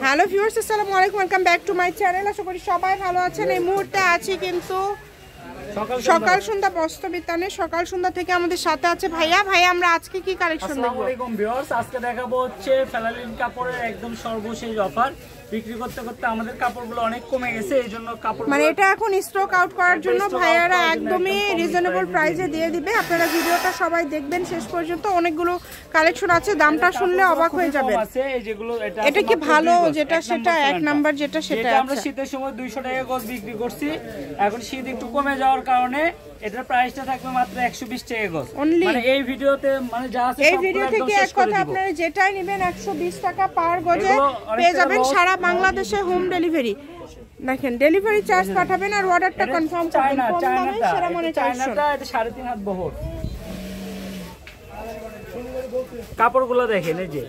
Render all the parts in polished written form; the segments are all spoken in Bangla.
হ্যালো ভিউয়ার্স, আসসালামু আলাইকুম, welcome back to my channel. আশা করি সবাই ভালো আছেন। এই মুহূর্তে আছি কিন্তু সকাল সন্ধ্যা বস্ত্র বিতানে। সকাল সন্ধ্যা থেকে আমাদের সাথে আছে ভাইয়া। ভাইয়া, আমরা আজকে কি কালেকশন দেখব? আসসালামু আলাইকুম ভিউয়ার্স, আজকে দেখাবো হচ্ছে ফেলালিন কাপড়ের একদম সর্বশেষ অফার। বিক্রি করতে করতে আমাদের কাপড়গুলো অনেক কমে গেছে, এইজন্য কাপড় মানে এটা এখন স্টক আউট করার জন্য ভাইয়ারা একদমই রিজনেবল প্রাইসে দিয়ে দিবে। আপনারা ভিডিওটা সবাই দেখবেন শেষ পর্যন্ত। অনেকগুলো কালেকশন আছে, দামটা শুনলে অবাক হয়ে যাবেন। এটা কি ভালো যেটা সেটা এক নাম্বার যেটা সেটা আমরা শীতের সময় 200 টাকা গজ বিক্রি করছি, এখন শীত একটু কমে যাওয়ার কারণে এটার প্রাইসটা থাকবে মাত্র 120 টাকা গজ। মানে এই ভিডিওতে মানে যা আছে এই ভিডিও থেকে এক কথা আপনারা যেটাই নেবেন 120 টাকা পার গজে পেয়ে যাবেন সারা বাংলাদেশে হোম ডেলিভারি। দেখেন, ডেলিভারি চার্জ পাঠাবেন আর অর্ডারটা কনফার্ম করবেন। কম দামে সেরা মনে চায়নাটা এটা 3.5 হাত বহর। কাপড়গুলো দেখেন, এই যে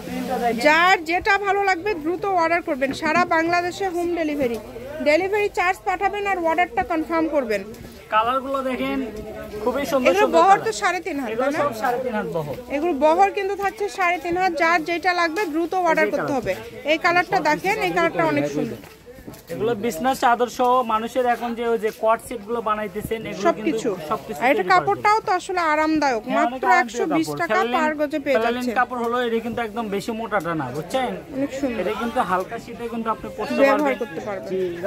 প্রিন্টটা দেখেন। যার যেটা ভালো লাগবে দ্রুত অর্ডার করবেন। সারা বাংলাদেশে হোম ডেলিভারি। ডেলিভারি চার্জ পাঠাবেন আর অর্ডারটা কনফার্ম করবেন। কালারগুলো দেখেন, খুবই সুন্দর। এগুলো বহর তো 3.5 হাত, এগুলো সব 3.5 হাত বহর। এগুলো বহর কিন্তু থাকছে 3.5 হাত। যার যেটা লাগবে দ্রুত অর্ডার করতে হবে। এই কালারটা দেখেন, এই কালারটা অনেক সুন্দর। এগুলো বিছনার চাদর সহ মানুষের এখন যে ওই যে কোয়ার্ড সেট গুলো বানাইতেছেন, এগুলো কিন্তু সবকিছু। আর এটা কাপড়টাও তো আসলে আরামদায়ক। মাত্র 120 টাকা পার গজে পেয়ে যাচ্ছেন। কাপড় হলো এটা কিন্তু একদম বেশি মোটাটা না, বুঝছেন? অনেক সুন্দর। এটা কিন্তু হালকা শীতে কিন্তু আপনি পরতে পারবেন,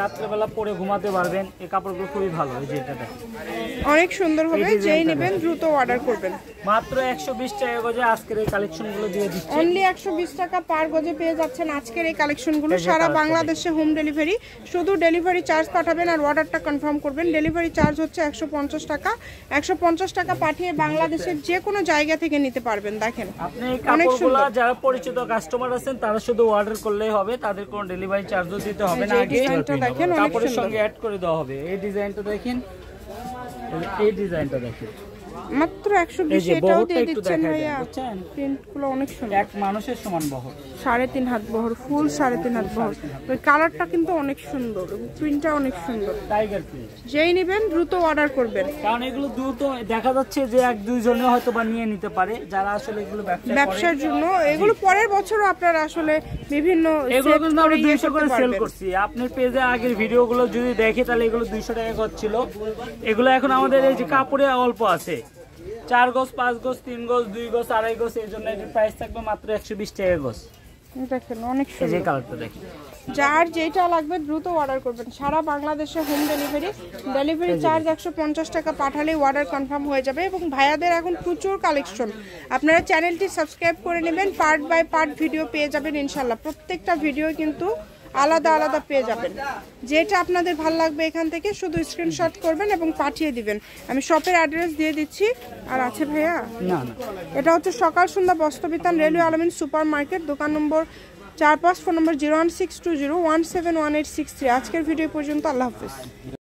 রাত্রে বেলা পরে ঘুমাতে পারবেন। এই কাপড়গুলো খুবই ভালো। এই যে এটা অনেক সুন্দর হবে। যেই নেবেন দ্রুত অর্ডার করবেন। মাত্র 120 টাকা গজে আজকের এই কালেকশনগুলো দিয়ে দিচ্ছি। অনলি 120 টাকা পার গজে পেয়ে যাচ্ছেন আজকের এই কালেকশনগুলো। সারা বাংলাদেশে হোম ডেলিভারি। শুধু ডেলিভারি চার্জ পাঠাবেন আর অর্ডারটা কনফার্ম করবেন। ডেলিভারি চার্জ হচ্ছে 150 টাকা। 150 টাকা পাঠিয়ে বাংলাদেশের যে কোনো জায়গা থেকে নিতে পারবেন। দেখেন, আপনি এই কাপড়গুলো যারা পরিচিত কাস্টমার আছেন তারা শুধু অর্ডার করলেই হবে, তাদের কোনো ডেলিভারি চার্জও দিতে হবে না। আগে দেখেন, কাপড়ের সঙ্গে অ্যাড করে দেওয়া হবে। এই ডিজাইনটা দেখেন, এই ডিজাইনটা দেখেন, মাত্র 120 এটাও দিয়ে দিচ্ছেন ভাইয়া। প্রিন্টগুলো অনেক সুন্দর। এক মানুষের সমান বহর, 3.5 হাত বহর, ফুল 3.5 হাত বহর। ওই কালারটা কিন্তু অনেক সুন্দর, প্রিন্টটা অনেক সুন্দর। Tiger print. যেই নেবেন দ্রুত অর্ডার করবেন, কারণ এগুলো দ্রুত দেখা যাচ্ছে যে 1-2 জনে হয়তো বা নিয়ে নিতে পারে যারা আসলে এগুলো ব্যবসার জন্য। এগুলো পরের বছরও আপনারা আসলে বিভিন্ন এগুলো কিন্তু আমরা 200 করে সেল করছি। আপনার পেজে আগের ভিডিওগুলো যদি দেখে তাহলে এগুলো 200 টাকা গজ ছিল। এগুলো এখন আমাদের এই যে কাপড়ে অল্প আছে, 4 গজ, 5 গজ, 3 গজ, 2 গজ, 2.5 গজ। এই জন্য এটার প্রাইস থাকবে মাত্র 120 টাকা গজ। দেখেন, অনেক সুন্দর। এই কালারটা দেখেন। যার যেটা লাগবে দ্রুত অর্ডার করবেন। সারা বাংলাদেশে হোম ডেলিভারি। ডেলিভারি চার্জ 150 টাকা পাঠালেই অর্ডার কনফার্ম হয়ে যাবে। এবং ভাইয়াদের এখন প্রচুর কালেকশন। আপনারা চ্যানেলটি সাবস্ক্রাইব করে নেবেন। পার্ট বাই পার্ট ভিডিও পেয়ে যাবেন ইনশাল্লাহ। প্রত্যেকটা ভিডিও কিন্তু আলাদা আলাদা পেয়ে যাবেন। যেটা আপনাদের ভালো লাগবে এখান থেকে শুধু স্ক্রিনশট করবেন এবং পাঠিয়ে দিবেন। আমি শপের অ্যাড্রেস দিয়ে দিচ্ছি। আর আছে ভাইয়া, এটা হচ্ছে সকাল সন্ধ্যা বস্ত্র বিতান, রেলওয়ে আলমিন সুপার মার্কেট, দোকান নম্বর 4-5, ফোন নম্বর 01620171863। আজকের ভিডিও পর্যন্ত। আল্লাহ হাফিজ।